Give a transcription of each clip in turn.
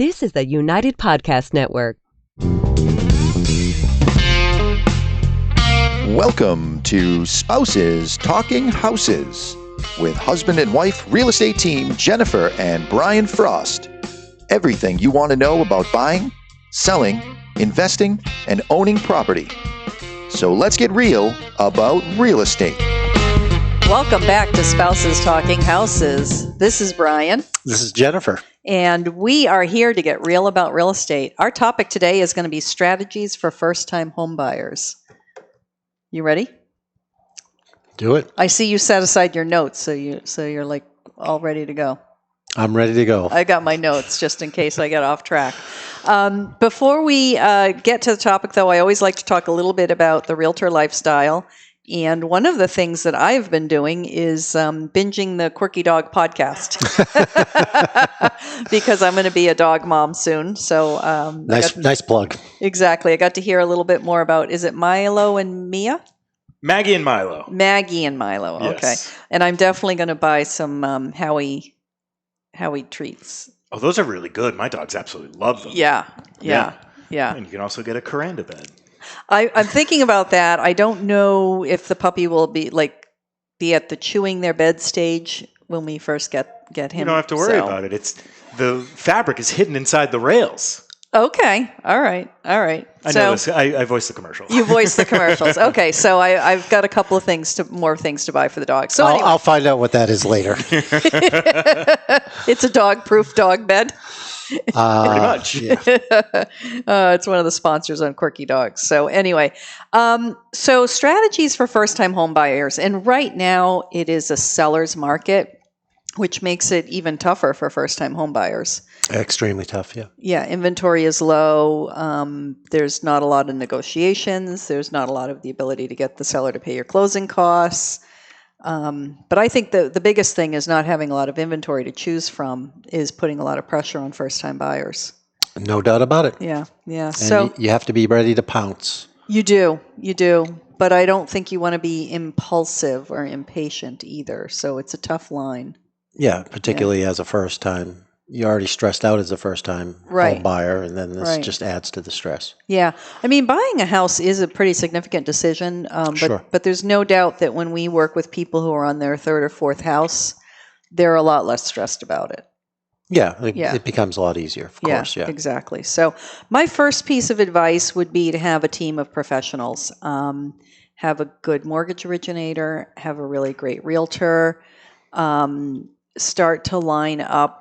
This is the United Podcast Network. Welcome to Spouses Talking Houses with husband and wife real estate team Jennifer and Brian Frost. Everything you want to know about buying, selling, investing, and owning property. So let's get real about real estate. Welcome back to Spouses Talking Houses. This is Brian. This is Jennifer. And we are here to get real about real estate. Our topic today is going to be strategies for first-time homebuyers. You ready? Do it. I see you set aside your notes, so you're like all ready to go. I'm ready to go. I got my notes just in case I get off track. Before we get to the topic, though, I always like to talk a little bit about the realtor lifestyle. And one of the things that I've been doing is binging the Quirky Dog podcast because I'm going to be a dog mom soon. So nice plug. Exactly. I got to hear a little bit more about, is it Milo and Mia? Maggie and Milo. Maggie and Milo. Yes. Okay. And I'm definitely going to buy some Howie treats. Oh, those are really good. My dogs absolutely love them. Yeah. And you can also get a Coranda bed. I'm thinking about that. I don't know if the puppy will be at the chewing their bed stage when we first get him. You don't have to worry about it. The fabric is hidden inside the rails. Okay. All right. I know this. I voiced the commercials. You voiced the commercials. Okay. So I've got a couple of more things to buy for the dog. So anyway. I'll find out what that is later. It's a dog-proof dog bed. Pretty much. Yeah. It's one of the sponsors on Quirky Dogs. So anyway, so strategies for first-time home buyers. And right now it is a seller's market, which makes it even tougher for first-time home buyers. Extremely tough, yeah. Yeah, inventory is low. There's not a lot of negotiations. There's not a lot of the ability to get the seller to pay your closing costs. But I think the biggest thing is not having a lot of inventory to choose from is putting a lot of pressure on first-time buyers. No doubt about it. Yeah. And So you have to be ready to pounce. You do. But I don't think you want to be impulsive or impatient either. So it's a tough line. Yeah, particularly as a first time. You're already stressed out as a first-time home buyer, and then this just adds to the stress. Yeah. I mean, buying a house is a pretty significant decision, Sure. but there's no doubt that when we work with people who are on their third or fourth house, they're a lot less stressed about it. Yeah, it becomes a lot easier, of course. Yeah, exactly. So my first piece of advice would be to have a team of professionals. Have a good mortgage originator, have a really great realtor, start to line up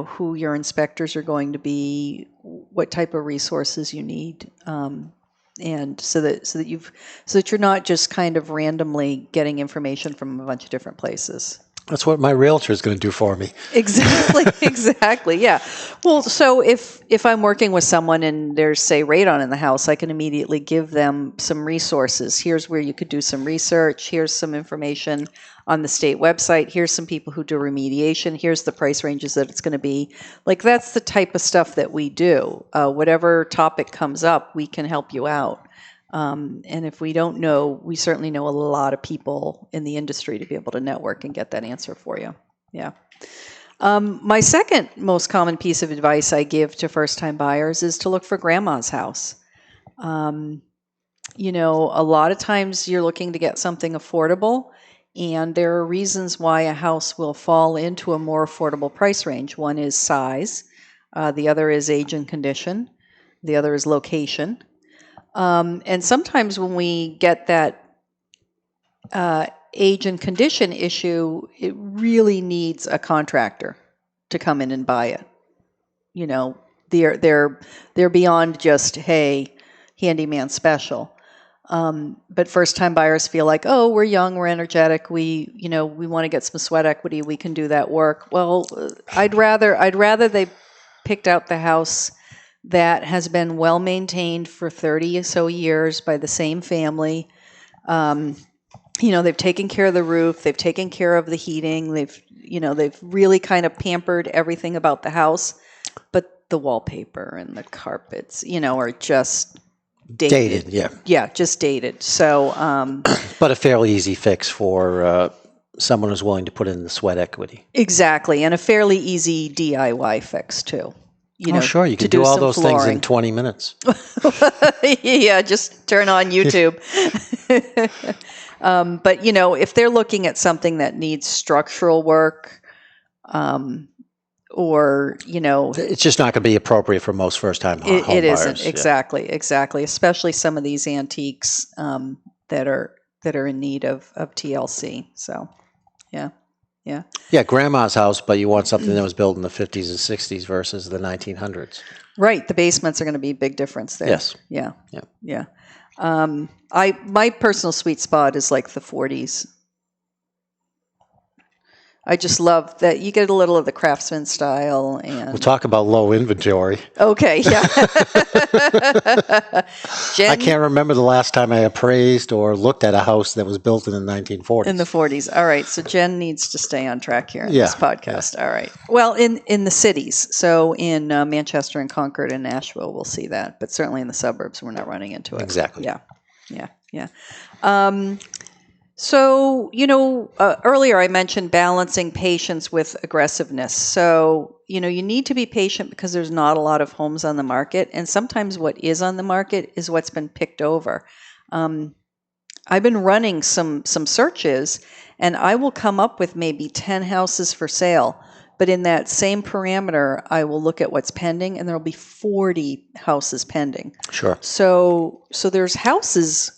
who your inspectors are going to be, what type of resources you need, and so that you're not just kind of randomly getting information from a bunch of different places. That's what my realtor is going to do for me. Exactly. Yeah. Well, so if I'm working with someone and there's, say, radon in the house, I can immediately give them some resources. Here's where you could do some research. Here's some information on the state website. Here's some people who do remediation. Here's the price ranges that it's going to be. Like, that's the type of stuff that we do. Whatever topic comes up, we can help you out. And if we don't know, we certainly know a lot of people in the industry to be able to network and get that answer for you. Yeah. My second most common piece of advice I give to first-time buyers is to look for grandma's house. A lot of times you're looking to get something affordable, and there are reasons why a house will fall into a more affordable price range. One is size. The other is age and condition. The other is location. And sometimes when we get that age and condition issue, it really needs a contractor to come in and buy it. They're beyond just, hey, handyman special. But first-time buyers feel like, oh, we're young, we're energetic, we want to get some sweat equity, we can do that work. Well, I'd rather they picked out the house that has been well maintained for 30 or so years by the same family. They've taken care of the roof, they've taken care of the heating, they've really kind of pampered everything about the house, but the wallpaper and the carpets, are just dated. Yeah, just dated. So, but a fairly easy fix for someone who's willing to put in the sweat equity. Exactly, and a fairly easy DIY fix too. Sure. You can do all those things in 20 minutes. Yeah, just turn on YouTube. But, if they're looking at something that needs structural work, or, it's just not going to be appropriate for most first-time home buyers. It isn't. Exactly. Especially some of these antiques that are in need of TLC. So, yeah. Yeah, grandma's house, but you want something that was built in the 50s and 60s versus the 1900s. Right. The basements are going to be a big difference there. Yes. Yeah. My personal sweet spot is like the 40s. I just love that you get a little of the craftsman style. And we'll talk about low inventory. Okay, yeah. I can't remember the last time I appraised or looked at a house that was built in the 1940s. In the 40s. All right, so Jen needs to stay on track here in this podcast. Yeah. All right. Well, in the cities, so in Manchester and Concord and Nashville, we'll see that. But certainly in the suburbs, we're not running into it. Exactly. Yeah. So, earlier I mentioned balancing patience with aggressiveness. So, you need to be patient because there's not a lot of homes on the market. And sometimes what is on the market is what's been picked over. I've been running some searches, and I will come up with maybe 10 houses for sale. But in that same parameter, I will look at what's pending, and there will be 40 houses pending. Sure. So there's houses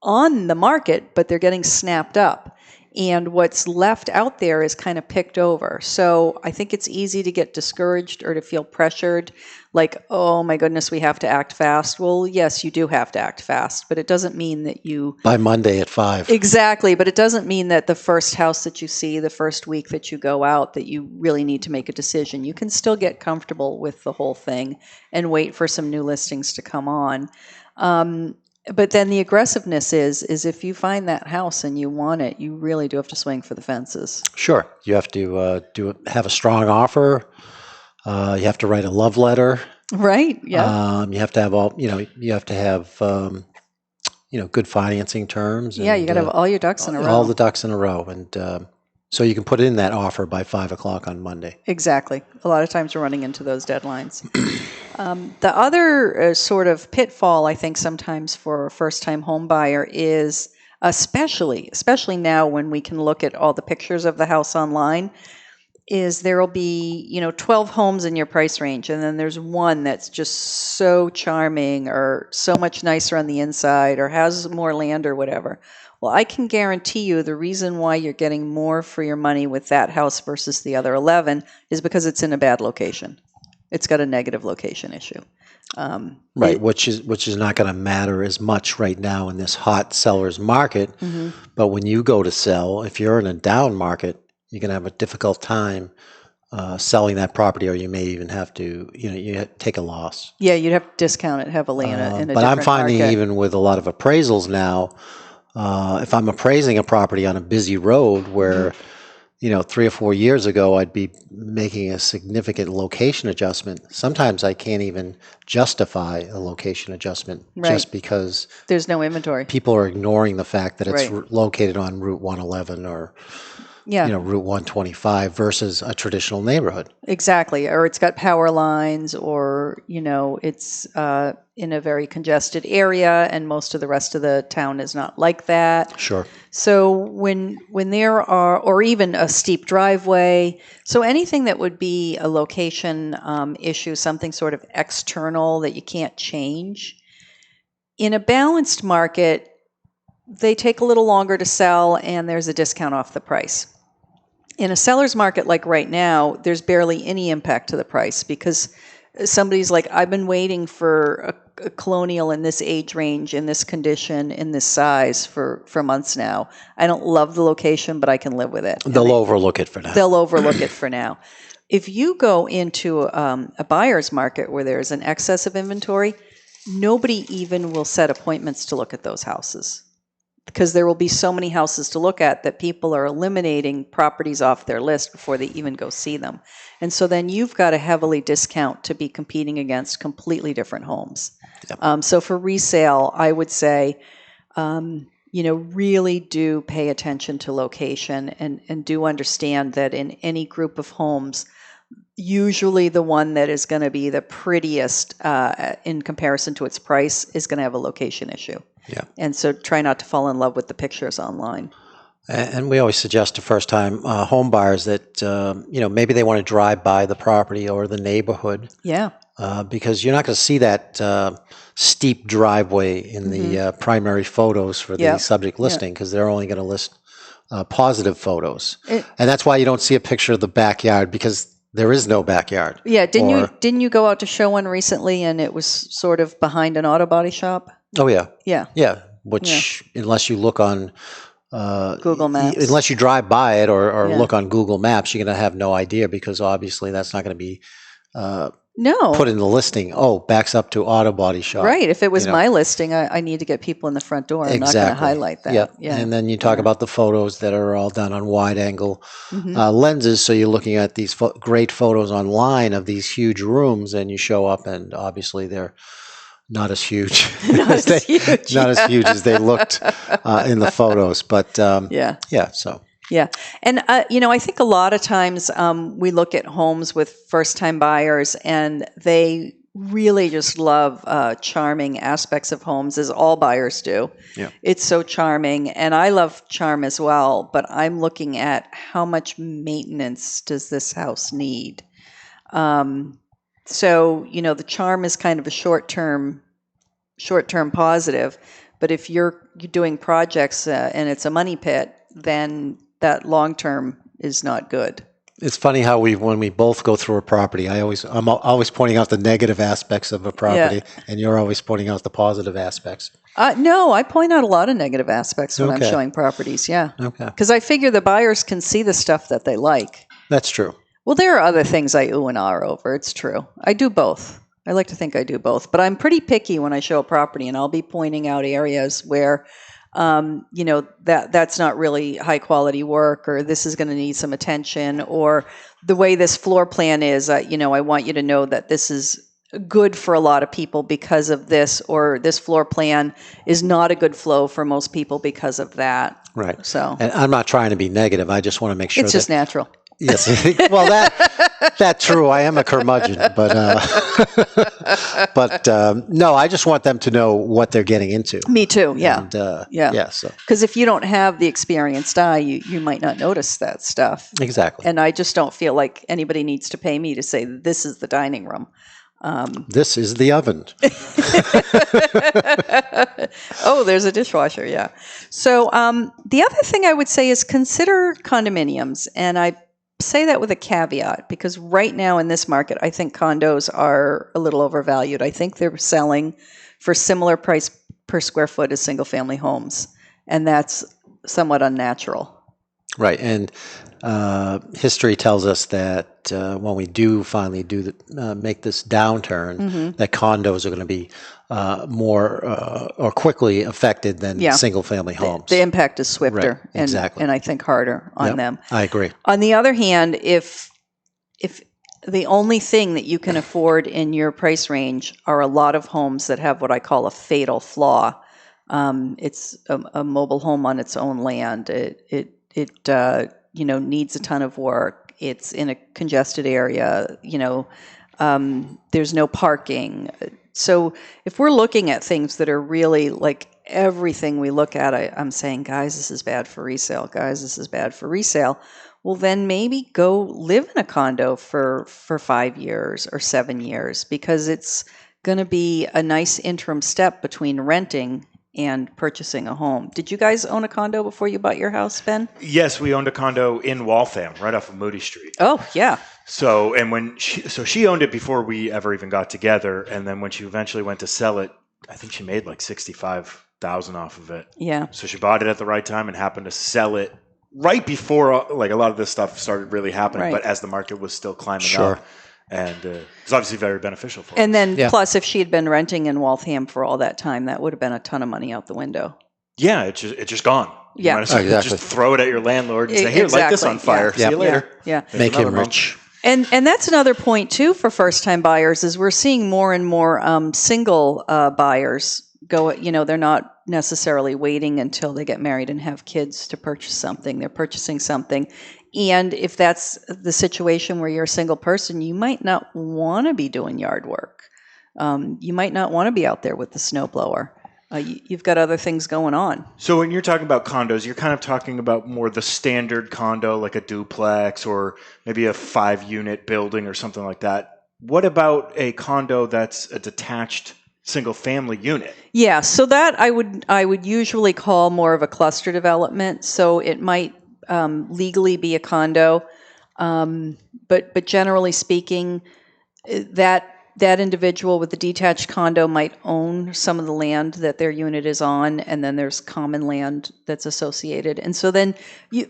on the market, but they're getting snapped up. And what's left out there is kind of picked over. So I think it's easy to get discouraged or to feel pressured, like, oh my goodness, we have to act fast. Well, yes, you do have to act fast, but it doesn't mean that you... By Monday at 5. Exactly, but it doesn't mean that the first house that you see, the first week that you go out, that you really need to make a decision. You can still get comfortable with the whole thing and wait for some new listings to come on. But then the aggressiveness is if you find that house and you want it, you really do have to swing for the fences. Sure. You have to have a strong offer. You have to write a love letter. Right. Yeah. You have to have good financing terms. Yeah. You got to have all your ducks in a row. All the ducks in a row. And so you can put in that offer by 5 o'clock on Monday. Exactly. A lot of times we're running into those deadlines. The other sort of pitfall, I think, sometimes for a first-time home buyer is, especially now when we can look at all the pictures of the house online, is there will be 12 homes in your price range, and then there's one that's just so charming or so much nicer on the inside or has more land or whatever. Well, I can guarantee you the reason why you're getting more for your money with that house versus the other 11 is because it's in a bad location. It's got a negative location issue. Right, which is not going to matter as much right now in this hot seller's market. Mm-hmm. But when you go to sell, if you're in a down market, you're going to have a difficult time selling that property, or you may even have to, you take a loss. Yeah, you'd have to discount it heavily in a But different I'm finding market. even with a lot of appraisals now, if I'm appraising a property on a busy road where, 3 or 4 years ago, I'd be making a significant location adjustment. Sometimes I can't even justify a location adjustment just because there's no inventory. People are ignoring the fact that it's located on Route 111 or Route 125 versus a traditional neighborhood. Exactly. Or it's got power lines, or, it's in a very congested area, and most of the rest of the town is not like that. Sure. So when there are, or even a steep driveway, so anything that would be a location issue, something sort of external that you can't change. In a balanced market, they take a little longer to sell, and there's a discount off the price. In a seller's market like right now, there's barely any impact to the price because somebody's like, I've been waiting for a colonial in this age range, in this condition, in this size for months now. I don't love the location, but I can live with it. They'll overlook it for now. They'll overlook it for now. If you go into a buyer's market where there's an excess of inventory, nobody even will set appointments to look at those houses, because there will be so many houses to look at that people are eliminating properties off their list before they even go see them. And so then you've got to heavily discount to be competing against completely different homes. Yep. So for resale, I would say, really do pay attention to location and do understand that in any group of homes, usually the one that is going to be the prettiest in comparison to its price is going to have a location issue. Yeah. And so try not to fall in love with the pictures online. And we always suggest to first-time home buyers that maybe they want to drive by the property or the neighborhood. Yeah. Because you're not going to see that steep driveway in the primary photos for the subject listing, because they're only going to list positive photos, and that's why you don't see a picture of the backyard, because there is no backyard. Yeah. Didn't you go out to show one recently, and it was sort of behind an auto body shop? Oh yeah. Yeah. Yeah. Which unless you look on Google Maps. Unless you drive by it or look on Google Maps, you're going to have no idea, because obviously that's not going to be put in the listing. Oh, backs up to auto body shop. Right. If it was my listing, I need to get people in the front door. I'm not going to highlight that. Yeah. And then you talk about the photos that are all done on wide angle lenses. So you're looking at these great photos online of these huge rooms, and you show up, and obviously they're not as huge. Not as huge as they looked in the photos. But Yeah. And, I think a lot of times we look at homes with first-time buyers, and they really just love charming aspects of homes, as all buyers do. Yeah. It's so charming, and I love charm as well, but I'm looking at how much maintenance does this house need? So, the charm is kind of a short-term positive, but if you're doing projects and it's a money pit, then that long-term is not good. It's funny how when we both go through a property, I'm always pointing out the negative aspects of a property, and you're always pointing out the positive aspects. No, I point out a lot of negative aspects when I'm showing properties. Yeah. Okay. Because I figure the buyers can see the stuff that they like. That's true. Well, there are other things I ooh and ah over. It's true. I do both. I like to think I do both, but I'm pretty picky when I show a property, and I'll be pointing out areas where, that's not really high quality work, or this is going to need some attention, or the way this floor plan is, I want you to know that this is good for a lot of people because of this, or this floor plan is not a good flow for most people because of that. Right. So, and I'm not trying to be negative. I just want to make sure it's just natural. Yes. Well, that's true. I am a curmudgeon, but no, I just want them to know what they're getting into. Me too. Yeah. And, So, because if you don't have the experienced eye, you might not notice that stuff. Exactly. And I just don't feel like anybody needs to pay me to say this is the dining room. This is the oven. Oh, there's a dishwasher. Yeah. So the other thing I would say is consider condominiums, and I say that with a caveat, because right now in this market, I think condos are a little overvalued. I think they're selling for similar price per square foot as single family homes, and that's somewhat unnatural. Right. And history tells us that when we do finally make this downturn, that condos are going to be more or quickly affected than single family homes. The impact is swifter, right, exactly. and I think harder on them. I agree. On the other hand, if the only thing that you can afford in your price range are a lot of homes that have what I call a fatal flaw, it's a mobile home on its own land. It needs a ton of work. It's in a congested area. There's no parking. So if we're looking at things that are really like everything we look at, I'm saying, guys, this is bad for resale. Guys, this is bad for resale. Well, then maybe go live in a condo for 5 years or 7 years, because it's going to be a nice interim step between renting and purchasing a home. Did you guys own a condo before you bought your house, Ben? Yes, we owned a condo in Waltham, right off of Moody Street. Oh, yeah. So, and when she owned it before we ever even got together, and then when she eventually went to sell it, I think she made like $65,000 off of it. Yeah. So she bought it at the right time and happened to sell it right before like a lot of this stuff started really happening, but as the market was still climbing up. And it's obviously very beneficial for us. And then plus, if she had been renting in Waltham for all that time, that would have been a ton of money out the window. Yeah, it's just gone. Yeah, exactly. Just throw it at your landlord and say, "Here, light this on fire. See you later." Yeah. Make him rich. And that's another point too for first-time buyers, is we're seeing more and more single buyers go. They're not necessarily waiting until they get married and have kids to purchase something. They're purchasing something, And if that's the situation where you're a single person, you might not want to be doing yard work. You might not want to be out there with the snowblower. You've got other things going on. So when you're talking about condos, you're kind of talking about more the standard condo, like a duplex or maybe a 5-unit building or something like that. What about a condo that's a detached single-family unit? Yeah, so that I would usually call more of a cluster development. So it might legally be a condo, but generally speaking, that individual with the detached condo might own some of the land that their unit is on, and then there's common land that's associated. And so then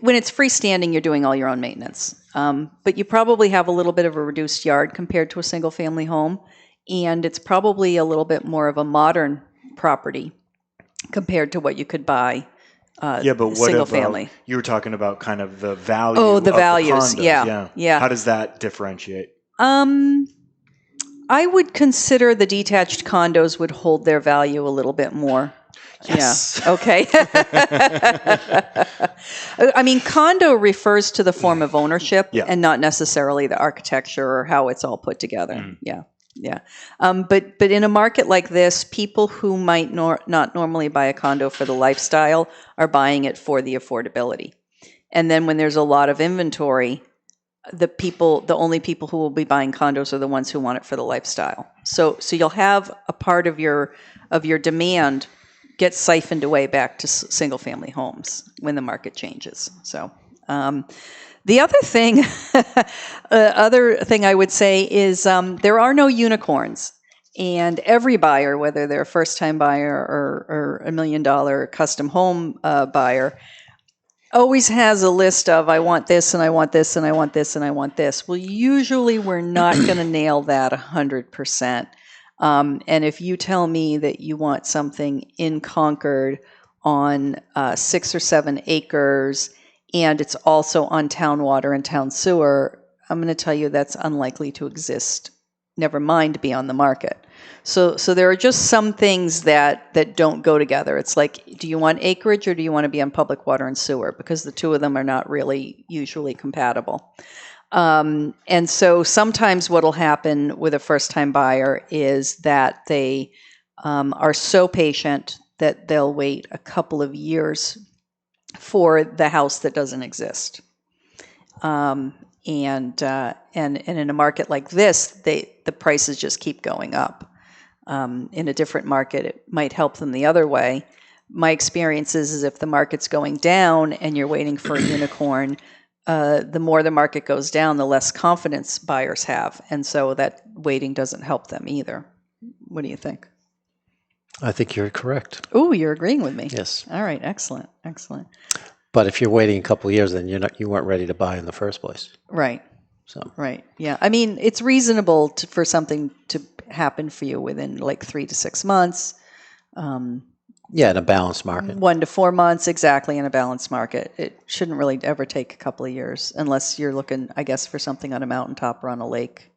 when it's freestanding, you're doing all your own maintenance. But you probably have a little bit of a reduced yard compared to a single-family home, and it's probably a little bit more of a modern property compared to what you could buy but what single family. You were talking about kind of the value the of values. The condos. Yeah. How does that differentiate? I would consider the detached condos would hold their value a little bit more. Yes. Yeah. Okay. I mean, condo refers to the form of ownership and not necessarily the architecture or how it's all put together. Mm. Yeah. But in a market like this, people who might not normally buy a condo for the lifestyle are buying it for the affordability. And then when there's a lot of inventory, the only people who will be buying condos are the ones who want it for the lifestyle. So you'll have a part of your demand get siphoned away back to single family homes when the market changes. So the other thing I would say is there are no unicorns, and every buyer, whether they're a first time buyer or $1 million custom home buyer, always has a list of, I want this, and I want this, and I want this, and I want this. Well, usually we're not going to nail that 100%. And if you tell me that you want something in Concord on 6 or 7 acres, and it's also on town water and town sewer, I'm going to tell you that's unlikely to exist, never mind be on the market. So there are just some things that don't go together. It's like, do you want acreage or do you want to be on public water and sewer? Because the two of them are not really usually compatible. And so sometimes what will happen with a first-time buyer is that they are so patient that they'll wait a couple of years for the house that doesn't exist. And in a market like this, the prices just keep going up. In a different market, it might help them the other way. My experience is if the market's going down and you're waiting for a unicorn, the more the market goes down, the less confidence buyers have. And so that waiting doesn't help them either. What do you think? I think you're correct. Oh, you're agreeing with me. Yes. All right. Excellent. But if you're waiting a couple of years, then you weren't ready to buy in the first place. Right. So. Right. Yeah. I mean, it's reasonable for something to happen for you within like 3 to 6 months. In a balanced market. 1 to 4 months, exactly, in a balanced market. It shouldn't really ever take a couple of years unless you're looking, I guess, for something on a mountaintop or on a lake.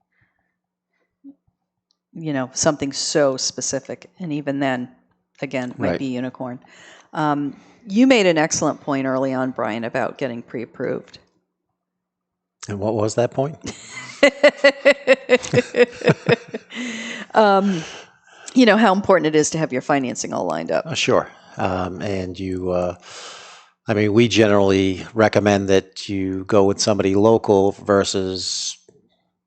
You know, something so specific. And even then, again, it might be unicorn. You made an excellent point early on, Brian, about getting pre-approved. And what was that point? You know how important it is to have your financing all lined up. Sure. And we generally recommend that you go with somebody local versus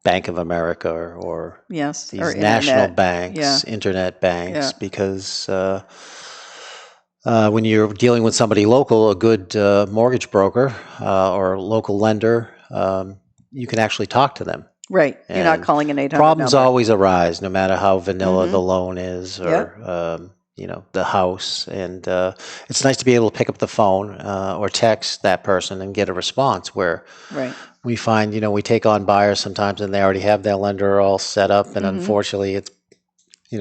Bank of America or these national banks, internet banks, because when you're dealing with somebody local, a good mortgage broker or local lender, you can actually talk to them. Right. You're not calling an 800 Problems number. Always arise, no matter how vanilla the loan is or, the house. And it's nice to be able to pick up the phone or text that person and get a response where we find, we take on buyers sometimes and they already have their lender all set up. And unfortunately, it's,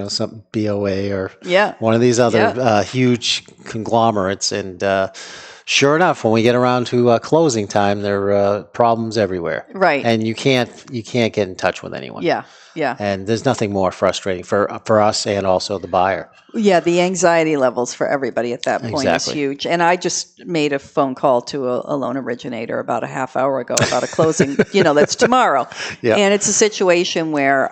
some BOA or one of these other huge conglomerates. And sure enough, when we get around to closing time, there are problems everywhere. Right. And you can't get in touch with anyone. Yeah. Yeah. And there's nothing more frustrating for us and also the buyer. Yeah, the anxiety levels for everybody at that point is huge. And I just made a phone call to a loan originator about a half hour ago about a closing, that's tomorrow. Yeah. And it's a situation where,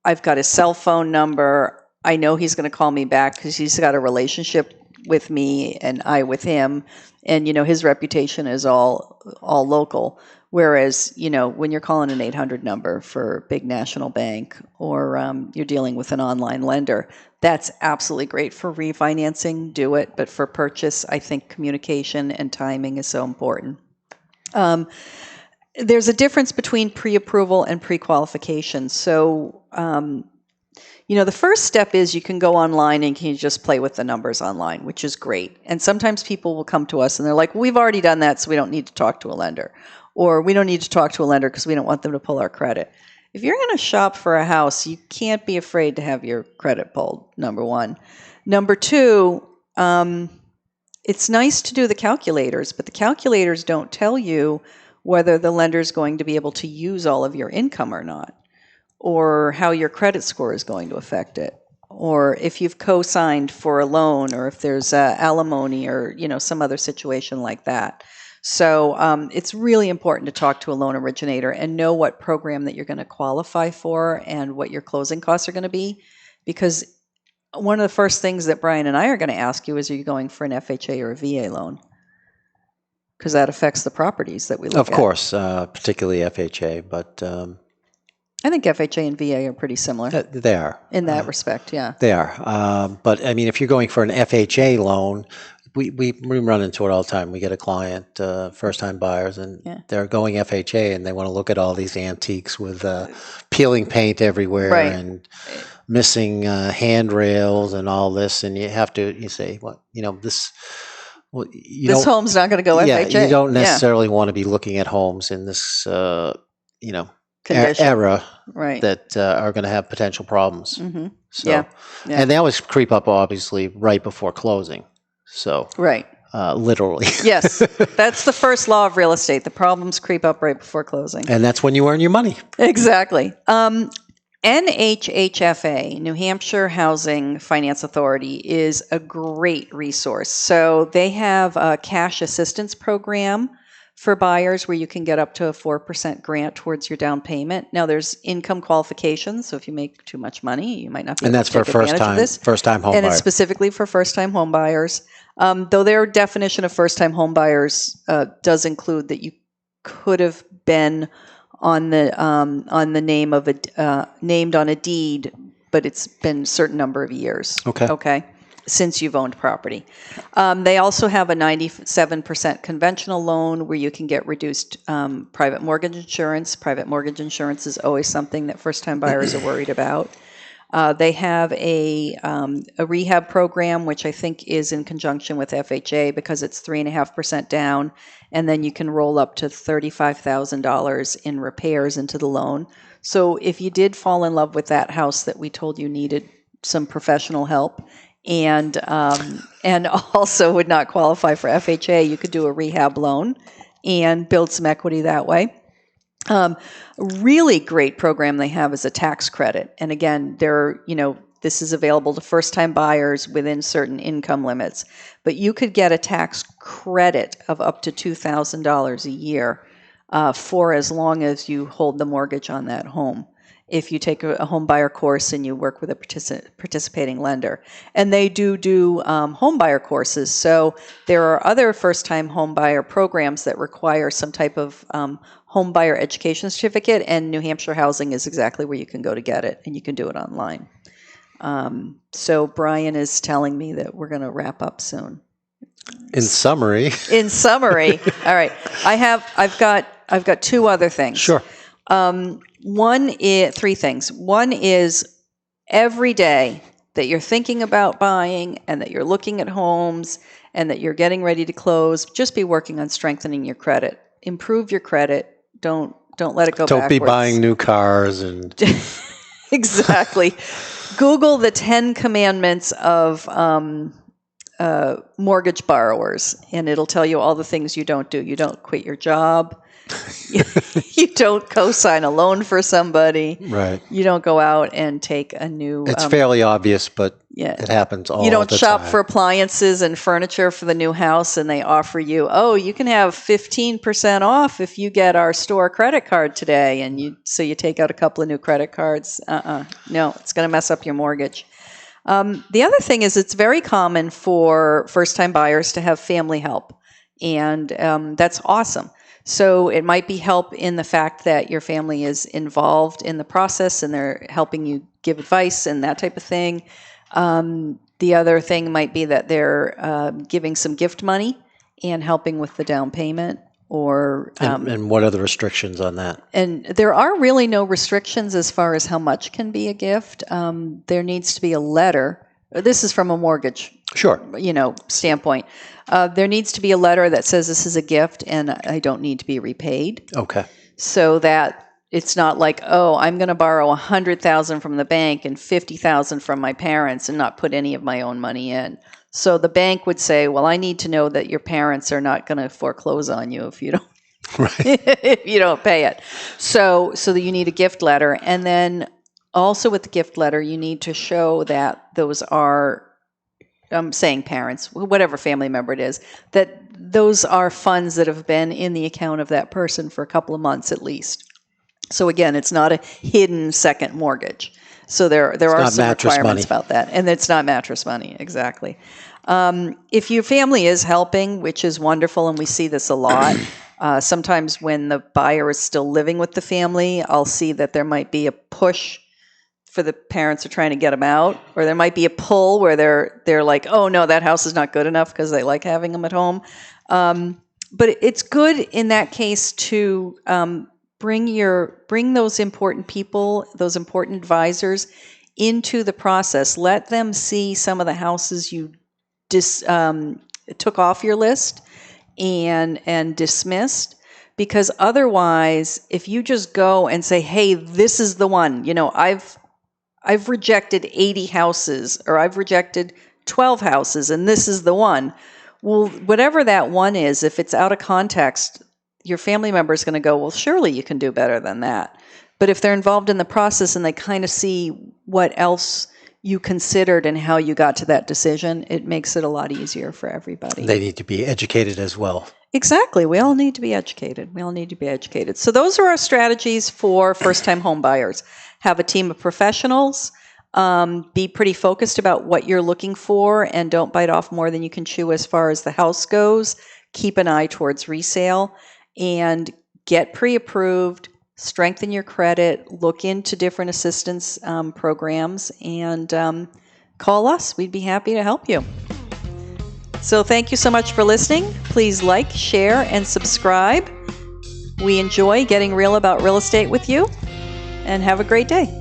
I've got his cell phone number. I know he's going to call me back because he's got a relationship with me and I with him. And, his reputation is all local. Whereas, when you're calling an 800 number for a big national bank or you're dealing with an online lender, that's absolutely great for refinancing. Do it. But for purchase, I think communication and timing is so important. There's a difference between pre-approval and pre-qualification. So, the first step is you can go online and you can just play with the numbers online, which is great. And sometimes people will come to us and they're like, we've already done that, so we don't need to talk to a lender. Or we don't need to talk to a lender because we don't want them to pull our credit. If you're going to shop for a house, you can't be afraid to have your credit pulled, number one. Number two, it's nice to do the calculators, but the calculators don't tell you whether the lender is going to be able to use all of your income or not, or how your credit score is going to affect it, or if you've co-signed for a loan, or if there's alimony or some other situation like that. So it's really important to talk to a loan originator and know what program that you're going to qualify for and what your closing costs are going to be, because one of the first things that Brian and I are going to ask you is, are you going for an FHA or a VA loan? Because that affects the properties that we look at. Of course, particularly FHA, but I think FHA and VA are pretty similar. They are. In that respect, yeah. They are. But, I mean, if you're going for an FHA loan, we run into it all the time. We get a client, first-time buyers, and they're going FHA, and they want to look at all these antiques with peeling paint everywhere and missing handrails and all this, and you say, this... Well, this home's not going to go FHA. Yeah, you don't necessarily want to be looking at homes in this, era that are going to have potential problems. Mm-hmm. So, and they always creep up, obviously, right before closing. So, literally. Yes, that's the first law of real estate. The problems creep up right before closing. And that's when you earn your money. Exactly. NHHFA, New Hampshire Housing Finance Authority, is a great resource. So they have a cash assistance program for buyers where you can get up to a 4% grant towards your down payment. Now, there's income qualifications, so if you make too much money, you might not be able to take advantage of this. first-time home and buyers. It's specifically for first-time home buyers. Though their definition of first-time home buyers does include that you could have been on the name of named on a deed, but it's been a certain number of years. Okay. Since you've owned property. They also have a 97% conventional loan where you can get reduced private mortgage insurance. Private mortgage insurance is always something that first-time buyers are worried about. They have a rehab program, which I think is in conjunction with FHA because it's 3.5% down, and then you can roll up to $35,000 in repairs into the loan. So if you did fall in love with that house that we told you needed some professional help, and also would not qualify for FHA, you could do a rehab loan and build some equity that way. Really great program they have is a tax credit. And again, this is available to first-time buyers within certain income limits. But you could get a tax credit of up to $2,000 a year for as long as you hold the mortgage on that home, if you take a home buyer course and you work with a participating lender. And they do home buyer courses. So there are other first-time home buyer programs that require some type of home buyer education certificate, and New Hampshire Housing is exactly where you can go to get it, and you can do it online. So Brian is telling me that we're going to wrap up soon. In summary, all right. I've got two other things. Sure. Three things. One is every day that you're thinking about buying and that you're looking at homes and that you're getting ready to close, just be working on strengthening your credit. Improve your credit. Don't let it go backwards. Don't be buying new cars and exactly. Google the 10 commandments of mortgage borrowers, and it'll tell you all the things you don't do. You don't quit your job. You don't co-sign a loan for somebody. Right. You don't go out and take a new... It's fairly obvious, but it happens all the time. You don't shop for appliances and furniture for the new house, and they offer you, you can have 15% off if you get our store credit card today, and so you take out a couple of new credit cards. No, it's going to mess up your mortgage. The other thing is it's very common for first-time buyers to have family help, and that's awesome. So it might be help in the fact that your family is involved in the process and they're helping you give advice and that type of thing. The other thing might be that they're giving some gift money and helping with the down payment. And what are the restrictions on that? And there are really no restrictions as far as how much can be a gift. There needs to be a letter. This is from a mortgage standpoint. There needs to be a letter that says this is a gift and I don't need to be repaid. Okay. So that it's not like, I'm going to borrow $100,000 from the bank and $50,000 from my parents and not put any of my own money in. So the bank would say, well, I need to know that your parents are not going to foreclose on you if you don't, if you don't pay it. So that you need a gift letter. And then also with the gift letter, you need to show that those are, I'm saying parents, whatever family member it is, that those are funds that have been in the account of that person for a couple of months at least. So again, it's not a hidden second mortgage. So there are some requirements about that. And it's not mattress money, exactly. If your family is helping, which is wonderful, and we see this a lot, sometimes when the buyer is still living with the family, I'll see that there might be a push for the parents are trying to get them out, or there might be a pull where they're like, oh no, that house is not good enough because they like having them at home. But it's good in that case to bring those important people, those important advisors into the process. Let them see some of the houses you took off your list and dismissed. Because otherwise, if you just go and say, hey, this is the one, I've rejected 80 houses or I've rejected 12 houses and this is the one. Well, whatever that one is, if it's out of context, your family member is going to go, well, surely you can do better than that. But if they're involved in the process and they kind of see what else you considered and how you got to that decision, it makes it a lot easier for everybody. They need to be educated as well. Exactly. We all need to be educated. So those are our strategies for first-time home buyers. Have a team of professionals. Be pretty focused about what you're looking for and don't bite off more than you can chew as far as the house goes. Keep an eye towards resale and get pre-approved. Strengthen your credit. Look into different assistance programs and call us. We'd be happy to help you. So thank you so much for listening. Please like, share, and subscribe. We enjoy getting real about real estate with you, and have a great day.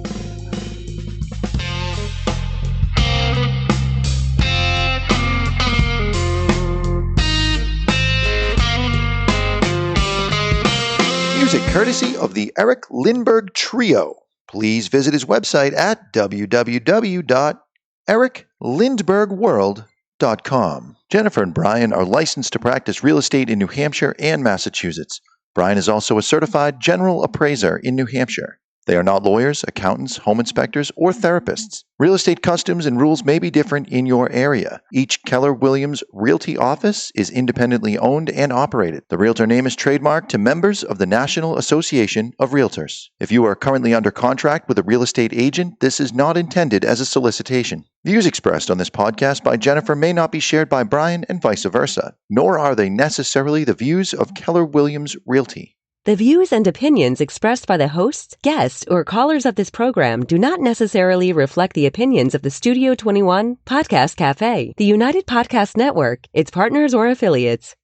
Music courtesy of the Eric Lindbergh Trio. Please visit his website at www.ericlindberghworld.com. Jennifer and Brian are licensed to practice real estate in New Hampshire and Massachusetts. Brian is also a certified general appraiser in New Hampshire. They are not lawyers, accountants, home inspectors, or therapists. Real estate customs and rules may be different in your area. Each Keller Williams Realty office is independently owned and operated. The Realtor name is trademarked to members of the National Association of Realtors. If you are currently under contract with a real estate agent, this is not intended as a solicitation. Views expressed on this podcast by Jennifer may not be shared by Brian and vice versa, nor are they necessarily the views of Keller Williams Realty. The views and opinions expressed by the hosts, guests, or callers of this program do not necessarily reflect the opinions of the Studio 21 Podcast Café, the United Podcast Network, its partners, or affiliates.